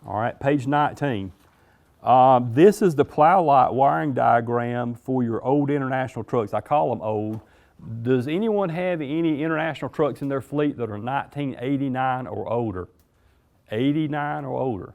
All right, page 19. This is the plow light wiring diagram for your old International trucks. I call them old. Does anyone have any International trucks in their fleet that are 1989 or older? 89 or older.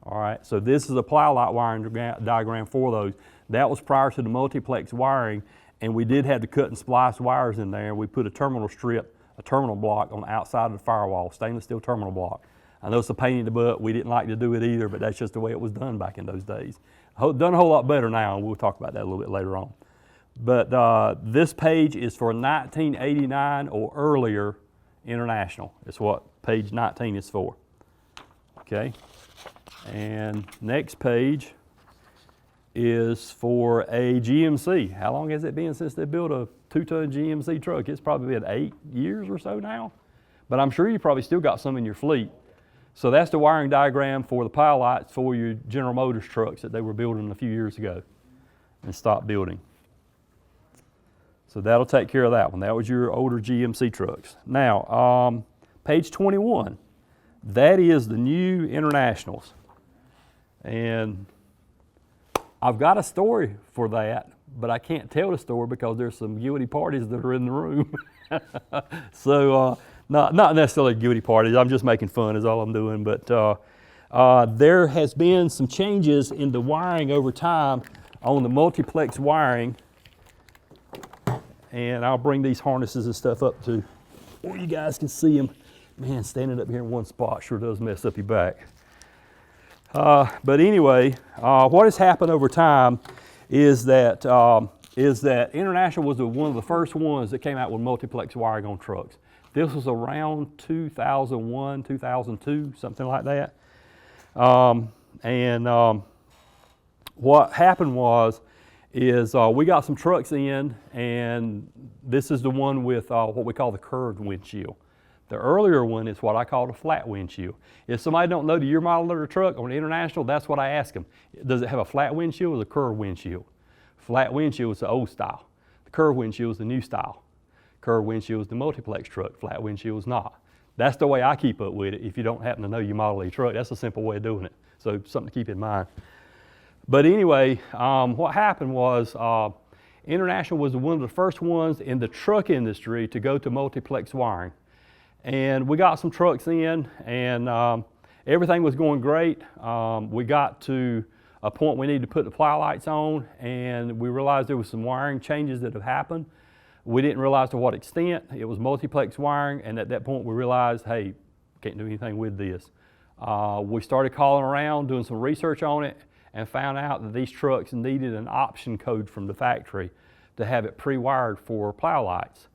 All right, so this is a plow light wiring diagram for those. That was prior to the multiplex wiring, and we did have to cut and splice wires in there. We put a terminal strip, a terminal block on the outside of the firewall, stainless steel terminal block. I know it's a pain in the butt. We didn't like to do it either, but that's just the way it was done back in those days. Done a whole lot better now, and we'll talk about that a little bit later on. But this page is for 1989 or earlier International. It's what page 19 is for. Okay, and next page is for a GMC. How long has it been since they built a 2-ton GMC truck? It's probably been 8 years or so now, but I'm sure you probably still got some in your fleet. So that's the wiring diagram for the plow lights for your General Motors trucks that they were building a few years ago and stopped building. So that'll take care of that one. That was your older GMC trucks. Now, page 21, that is the new Internationals. And I've got a story for that, but I can't tell the story because there's some guilty parties that are in the room. So not necessarily guilty parties, I'm just making fun is all I'm doing, but there has been some changes in the wiring over time on the multiplex wiring, and I'll bring these harnesses and stuff up to where you guys can see them. Man, standing up here in one spot sure does mess up your back. But anyway, what has happened over time is that International was one of the first ones that came out with multiplex wiring on trucks. This was around 2001, 2002, something like that. What happened is we got some trucks in, and this is the one with what we call the curved windshield. The earlier one is what I call a flat windshield. If somebody don't know the year model of their truck on International, that's what I ask them. Does it have a flat windshield or a curved windshield? Flat windshield is the old style. The curved windshield is the new style. Curved windshield is the multiplex truck. Flat windshield is not. That's the way I keep up with it. If you don't happen to know your model of your truck, that's a simple way of doing it. So something to keep in mind. But anyway, what happened was International was one of the first ones in the truck industry to go to multiplex wiring. And we got some trucks in, and everything was going great. We got to a point we needed to put the plow lights on, and we realized there was some wiring changes that have happened. We didn't realize to what extent. It was multiplex wiring, and at that point we realized, hey, can't do anything with this. We started calling around, doing some research on it, and found out that these trucks needed an option code from the factory to have it pre-wired for plow lights.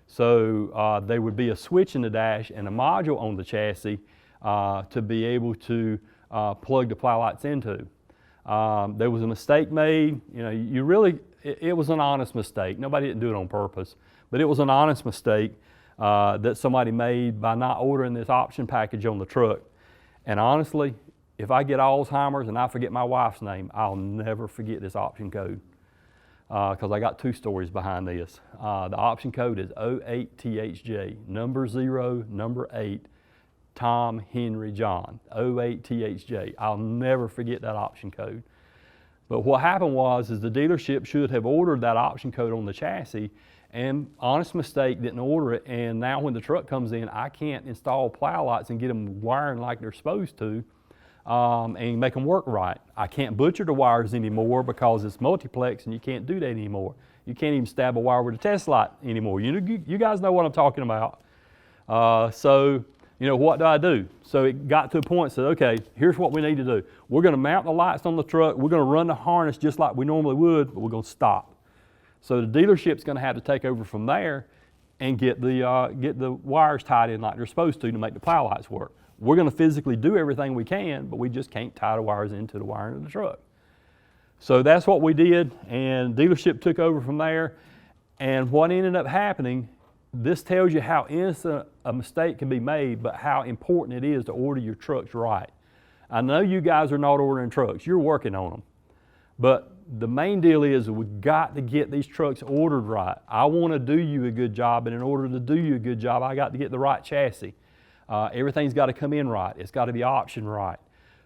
So there would be a switch in the dash and a module on the chassis to be able to plug the plow lights into. There was a mistake made. You know, it was an honest mistake. Nobody didn't do it on purpose, but it was an honest mistake that somebody made by not ordering this option package on the truck. And honestly, if I get Alzheimer's and I forget my wife's name, I'll never forget this option code. Because I got two stories behind this. The option code is 08THJ, number 0, number 8, Tom, Henry, John, 08THJ. I'll never forget that option code. But what happened is the dealership should have ordered that option code on the chassis, and honest mistake, didn't order it, and now when the truck comes in, I can't install plow lights and get them wiring like they're supposed to. And make them work right. I can't butcher the wires anymore because it's multiplex and you can't do that anymore. You can't even stab a wire with a test light anymore. You guys know what I'm talking about. So, what do? So it got to a point, said, okay, here's what we need to do. We're going to mount the lights on the truck. We're going to run the harness just like we normally would, but we're going to stop. So the dealership's going to have to take over from there and get the wires tied in like they're supposed to make the plow lights work. We're going to physically do everything we can, but we just can't tie the wires into the wiring of the truck. So that's what we did, and dealership took over from there. And what ended up happening, this tells you how innocent a mistake can be made, but how important it is to order your trucks right. I know you guys are not ordering trucks, you're working on them. But the main deal is we've got to get these trucks ordered right. I want to do you a good job, and in order to do you a good job, I got to get the right chassis. Everything's got to come in right. It's got to be optioned right.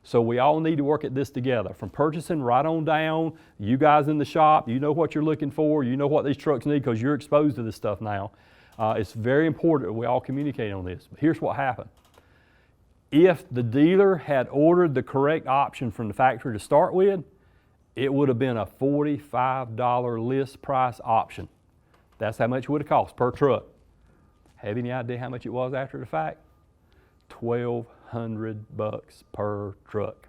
So we all need to work at this together, from purchasing right on down. You guys in the shop, you know what you're looking for, you know what these trucks need because you're exposed to this stuff now. It's very important that we all communicate on this. But here's what happened. If the dealer had ordered the correct option from the factory to start with, it would have been a $45 list price option. That's how much it would have cost per truck. Have any idea how much it was after the fact? $1,200 per truck.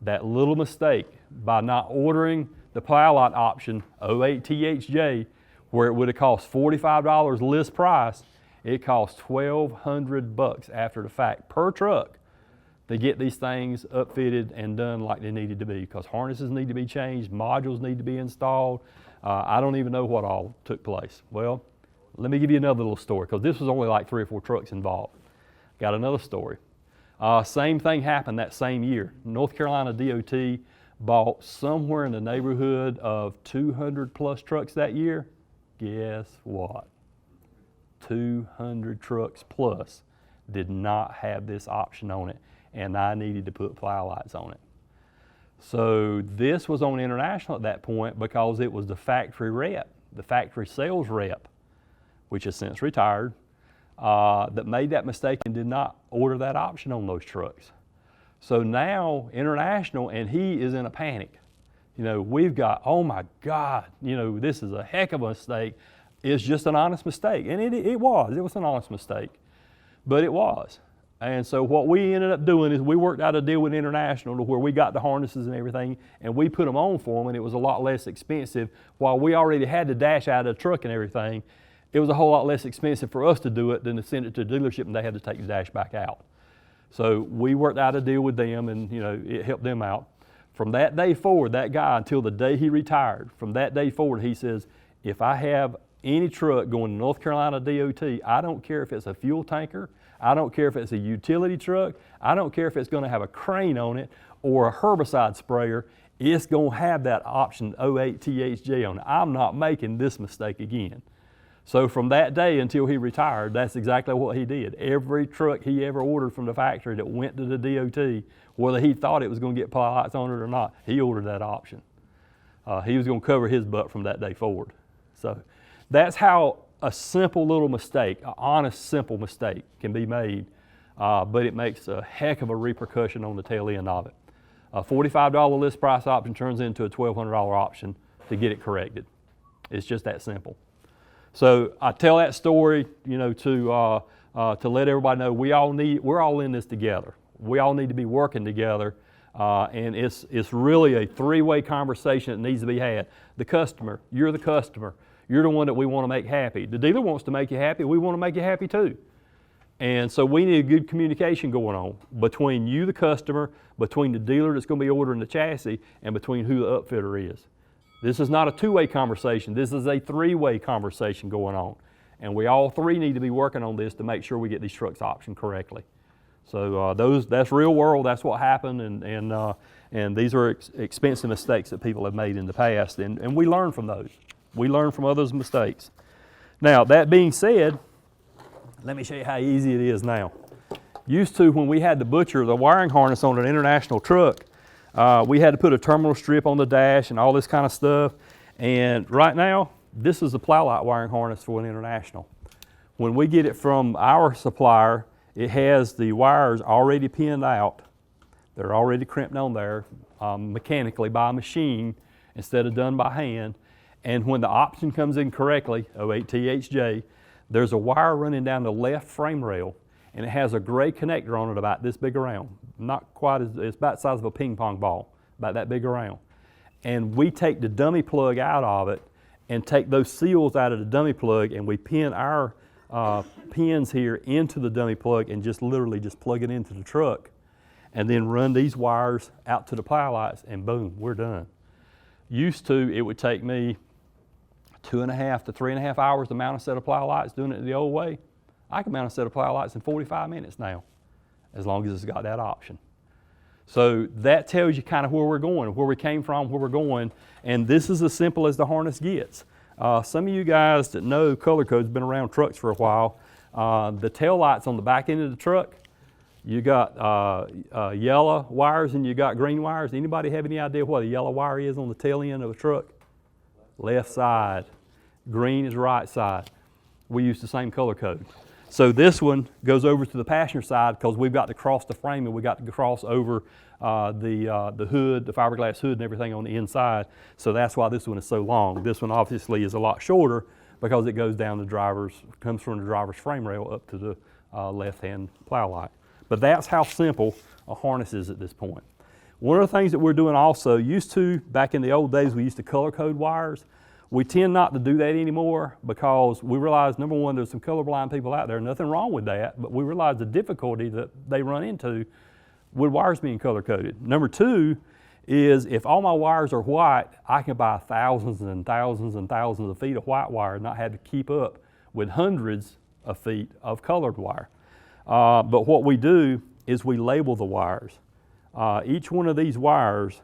That little mistake by not ordering the Plow Lot option 08 THJ, where it would have cost $45 list price, it cost $1,200 after the fact per truck to get these things upfitted and done like they needed to be, because harnesses need to be changed, modules need to be installed. I don't even know what all took place. Well, let me give you another little story, because this was only like 3 or 4 trucks involved. Got another story. Same thing happened that same year. North Carolina DOT bought somewhere in the neighborhood of 200 plus trucks that year. Guess what? 200 trucks plus did not have this option on it, and I needed to put plow lights on it. So this was on international at that point because it was the factory rep, the factory sales rep, which has since retired, that made that mistake and did not order that option on those trucks. So now international, and he is in a panic. You know, we've got, oh my God, you know, this is a heck of a mistake. It's just an honest mistake. And it was an honest mistake, but it was. And so what we ended up doing is we worked out a deal with International to where we got the harnesses and everything, and we put them on for them, and it was a lot less expensive. While we already had the dash out of the truck and everything, it was a whole lot less expensive for us to do it than to send it to the dealership and they had to take the dash back out. So we worked out a deal with them, and you know, it helped them out. From that day forward, that guy, until the day he retired, from that day forward, he says, if I have any truck going to North Carolina DOT, I don't care if it's a fuel tanker, I don't care if it's a utility truck, I don't care if it's going to have a crane on it or a herbicide sprayer, it's going to have that option 08 THJ on it. I'm not making this mistake again. So from that day until he retired, that's exactly what he did. Every truck he ever ordered from the factory that went to the DOT, whether he thought it was going to get plow lights on it or not, he ordered that option. He was going to cover his butt from that day forward. So that's how a simple little mistake, an honest, simple mistake can be made, but it makes a heck of a repercussion on the tail end of it. A $45 list price option turns into a $1,200 option to get it corrected. It's just that simple. So I tell that story, you know, to let everybody know we're all in this together. We all need to be working together, and it's really a three-way conversation that needs to be had. The customer, you're the customer. You're the one that we want to make happy. The dealer wants to make you happy. We want to make you happy too. And so we need a good communication going on between you, the customer, between the dealer that's going to be ordering the chassis, and between who the upfitter is. This is not a two-way conversation. This is a three-way conversation going on. And we all three need to be working on this to make sure we get these trucks optioned correctly. So that's real world. That's what happened. And these are expensive mistakes that people have made in the past. And we learn from those. We learn from others' mistakes. Now, that being said, let me show you how easy it is now. Used to, when we had to butcher the wiring harness on an international truck, we had to put a terminal strip on the dash and all this kind of stuff. And right now, this is the plow light wiring harness for an international. When we get it from our supplier, it has the wires already pinned out. They're already crimped on there mechanically by a machine instead of done by hand. And when the option comes in correctly, 08 THJ, there's a wire running down the left frame rail, and it has a gray connector on it about this big around. Not quite as, it's about the size of a ping pong ball, about that big around. And we take the dummy plug out of it and take those seals out of the dummy plug, and we pin our pins here into the dummy plug and just literally just plug it into the truck, and then run these wires out to the plow lights, and boom, we're done. Used to, it would take me 2.5 to 3.5 hours to mount a set of plow lights doing it the old way. I can mount a set of plow lights in 45 minutes now, as long as it's got that option. So that tells you kind of where we're going, where we came from, where we're going, and this is as simple as the harness gets. Some of you guys that know color code's been around trucks for a while. The tail lights on the back end of the truck, You got yellow wires and you got green wires. Anybody have any idea what a yellow wire is on the tail end of a truck? Left side. Green is right side. We use the same color code. So this one goes over to the passenger side because we've got to cross the frame and we got to cross over the hood, the fiberglass hood and everything on the inside. So that's why this one is so long. This one obviously is a lot shorter because it goes down comes from the driver's frame rail up to the left-hand plow light. But that's how simple a harness is at this point. One of the things that we're doing also, back in the old days, we used to color code wires. We tend not to do that anymore because we realize, number one, there's some colorblind people out there, nothing wrong with that, but we realize the difficulty that they run into with wires being color coded. Number two is if all my wires are white, I can buy thousands and thousands and thousands of feet of white wire and not have to keep up with hundreds of feet of colored wire. But what we do is we label the wires. Each one of these wires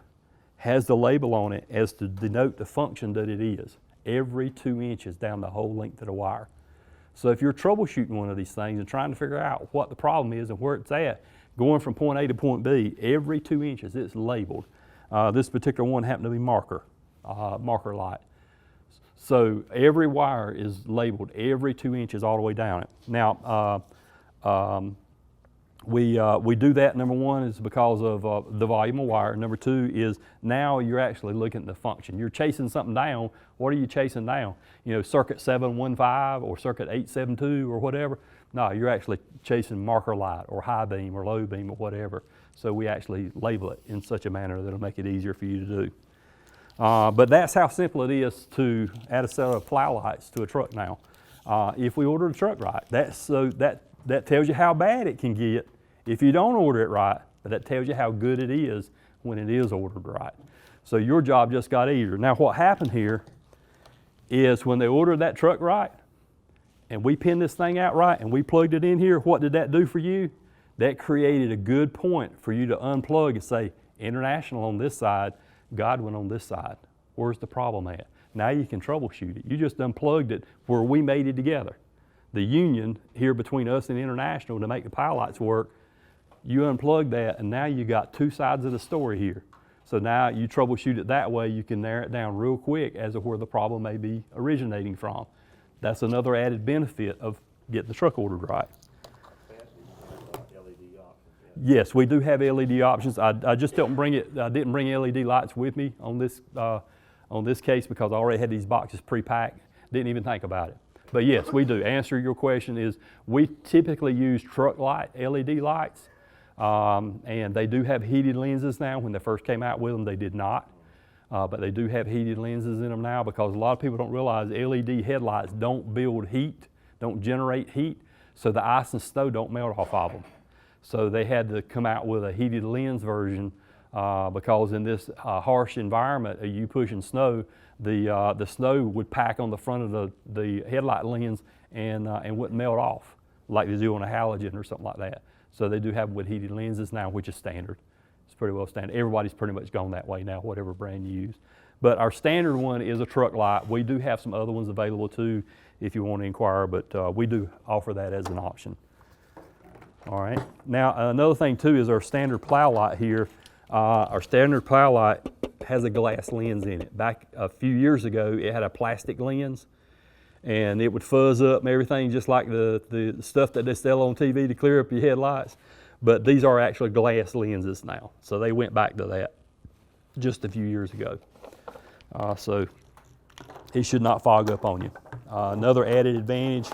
has the label on it as to denote the function that it is, every 2 inches down the whole length of the wire. So if you're troubleshooting one of these things and trying to figure out what the problem is and where it's at, going from point A to point B, every 2 inches it's labeled. This particular one happened to be marker light. So every wire is labeled every 2 inches all the way down it. Now, we do that, number one, is because of the volume of wire. Number two is now you're actually looking at the function. You're chasing something down. What are you chasing down? You know, circuit 715 or circuit 872 or whatever. No, you're actually chasing marker light or high beam or low beam or whatever. So we actually label it in such a manner that'll make it easier for you to do. But that's how simple it is to add a set of plow lights to a truck now. If we order the truck right, that tells you how bad it can get if you don't order it right, but that tells you how good it is when it is ordered right. So your job just got easier. Now what happened here is when they ordered that truck right, and we pinned this thing out right, and we plugged it in here, what did that do for you? That created a good point for you to unplug and say, International on this side, Godwin on this side. Where's the problem at? Now you can troubleshoot it. You just unplugged it where we made it together. The union here between us and International to make the plow lights work, you unplug that and now you got two sides of the story here. So now you troubleshoot it that way, you can narrow it down real quick as to where the problem may be originating from. That's another added benefit of getting the truck ordered right. Yes, we do have LED options. I just didn't bring LED lights with me on this case because I already had these boxes pre-packed. Didn't even think about it. But yes, we do. Answer your question is we typically use truck light LED lights, and they do have heated lenses now. When they first came out with them, they did not. But they do have heated lenses in them now because a lot of people don't realize LED headlights don't build heat, don't generate heat, so the ice and snow don't melt off of them. So they had to come out with a heated lens version because in this harsh environment of you pushing snow, the snow would pack on the front of the headlight lens and wouldn't melt off like they do on a halogen or something like that. So they do have with heated lenses now, which is standard. It's pretty well standard. Everybody's pretty much gone that way now, whatever brand you use. But our standard one is a truck light. We do have some other ones available too if you want to inquire, but we do offer that as an option. All right. Now another thing too is our standard plow light here. Our standard plow light has a glass lens in it. Back a few years ago, it had a plastic lens, and it would fuzz up and everything just like the stuff that they sell on TV to clear up your headlights. But these are actually glass lenses now, so they went back to that just a few years ago. So it should not fog up on you. Another added advantage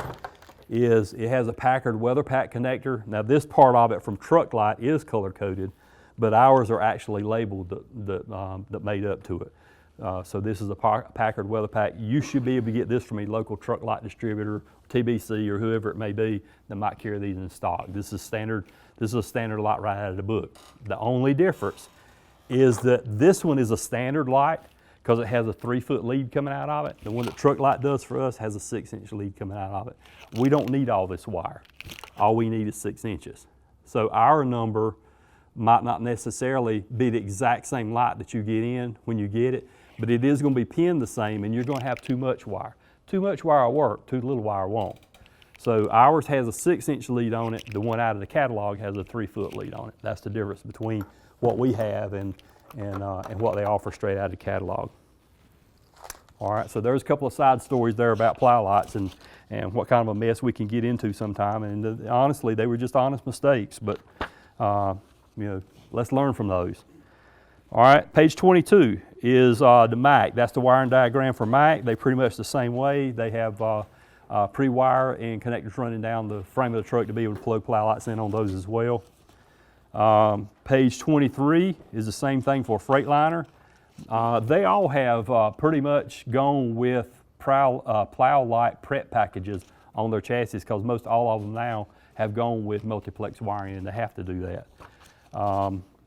is it has a Packard weather pack connector. Now this part of it from truck light is color coded, but ours are actually labeled that made up to it. So this is a Packard weather pack. You should be able to get this from a local truck light distributor, TBC or whoever it may be that might carry these in stock. This is standard. This is a standard light right out of the book. The only difference is that this one is a standard light because it has a 3-foot lead coming out of it. The one that truck light does for us has a 6-inch lead coming out of it. We don't need all this wire. All we need is 6 inches. So our number might not necessarily be the exact same light that you get in when you get it, but it is going to be pinned the same and you're going to have too much wire. Too much wire will work, too little wire won't. So ours has a 6-inch lead on it. The one out of the catalog has a 3-foot lead on it. That's the difference between what we have and what they offer straight out of the catalog. All right, so there's a couple of side stories there about plow lights and what kind of a mess we can get into sometime. And honestly, they were just honest mistakes, but let's learn from those. All right, page 22 is the Mac. That's the wiring diagram for Mac. They're pretty much the same way. They have pre-wire and connectors running down the frame of the truck to be able to plug plow lights in on those as well. Page 23 is the same thing for a Freightliner. They all have pretty much gone with plow light prep packages on their chassis, because most all of them now have gone with multiplex wiring, and they have to do that.